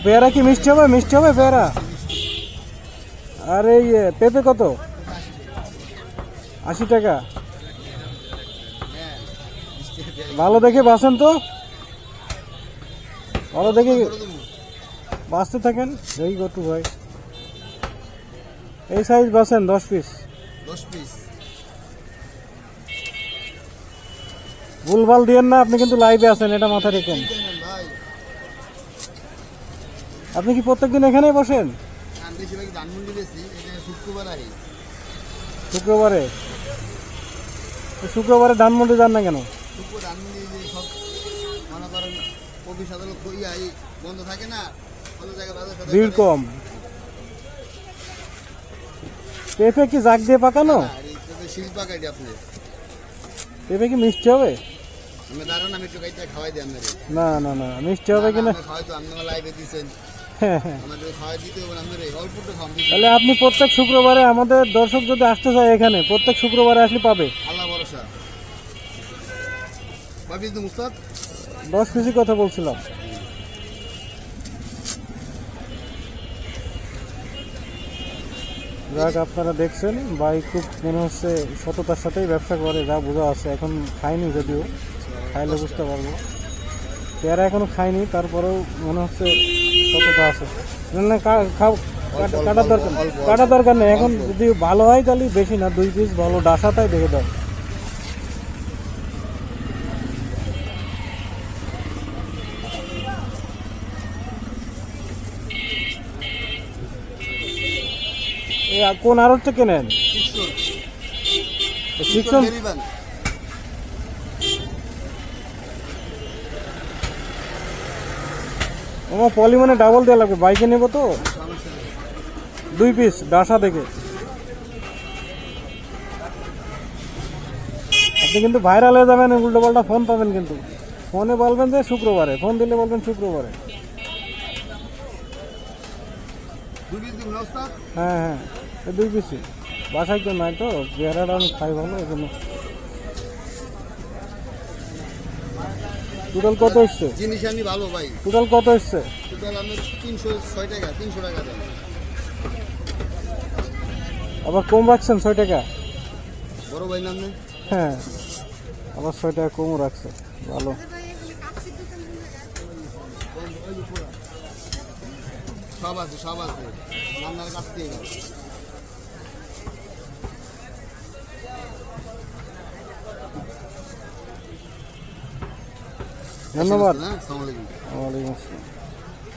পেয়ারা কি মিষ্টি হবে? মিষ্টি হবে পেয়ারা? আর এই পেঁপে কত? 80 টাকা। ভালো দেখে বাসেন তো, ভালো দেখে বাঁচতে থাকেন। এই কত ভাই, এই সাইজ বাসেন 10 পিস। 10 পিস ভুলভাল দিয়েন না, আপনি কিন্তু লাইভে আছেন, এটা মাথায় রেখেন। ভাই। আপনি কি প্রত্যেকদিন এখানেই বসেন? আমি বেশিরভাগ ধানমন্ডি বেশি, এটা শুক্রবার আহি। শুক্রবারে? শুক্রবারে ধানমন্ডি যান না কেন? শুক্রবার ধানমন্ডি যে সব মনে করেন অফিস আদালত বন্ধ থাকে না, অন্য জায়গায় বাজার ভিড় কম। পেঁপে কি জাগ দিয়ে পাকানো? শীষ পাকাইটি আপনি। পেঁপে কি মিষ্টি হবে? আমি দাঁড়ান, আমি একটু গাইতে খাওয়াই দিই আপনার। না না না, মিষ্টি হবে কিনা? খাওয়াই তো আপনি লাইভে দিচ্ছেন, আমাদের খাওয়াই দিতে হবে আপনার। অল্প একটু খাওয়ান। তাহলে আপনি প্রত্যেক শুক্রবারে, আমাদের দর্শক যদি আসতে চায় এখানে, প্রত্যেক শুক্রবারে আসলে পাবে। আল্লাহ ভরসা। ভাবিস তো মুস্তাদ 10 পিসি কথা বলছিলাম। যাক, আপনারা দেখছেন ভাই খুব মনে হচ্ছে সততার সাথেই ব্যবসা করে, যা বোঝা আছে। এখন খাইনি, যদিও খাইলে বুঝতে পারবো। পেয়ারা এখনো খাইনি, তারপরেও মনে হচ্ছে সততা আছে। না না, কাটার দরকার, কাটার দরকার নেই। এখন যদি ভালো হয় তাহলে বেশি না, 2 পিস ভালো ডাসাটাই দেখে দাও। কোন আড়তটা কেনেন? শিক্ষণ আমার পলিমানে ডাবল দেওয়া লাগবে, বাইকে নেবো তো। 2 পিস ডাসা দেখে। আপনি কিন্তু ভাইরাল হয়ে যাবেন, উল্টো পাল্টা ফোন পাবেন কিন্তু। ফোনে বলবেন যে শুক্রবারে, ফোন দিলে বলবেন শুক্রবারে। হ্যাঁ হ্যাঁ, 2 পিসই। বাসায় কেউ নাই তো, পেয়ারাটা আমি খাই ভালো, এই জন্য। টোটাল কত এসছে? জিনিস আমি ভালো ভাই। টোটাল কত এসছে? টোটাল আমি 306 টাকা, 300 টাকা দেন। আবার কম রাখছেন 6 টাকা? বড় ভাই নাম নেই? হ্যাঁ, আবার 6 টাকা কমও রাখছে, ভালো। সব আছে, সব আছে, রান্নার কাছ থেকে গেল। ধন্যবাদ। আসসালামু আলাইকুম। ওয়ালাইকুম আসসালাম।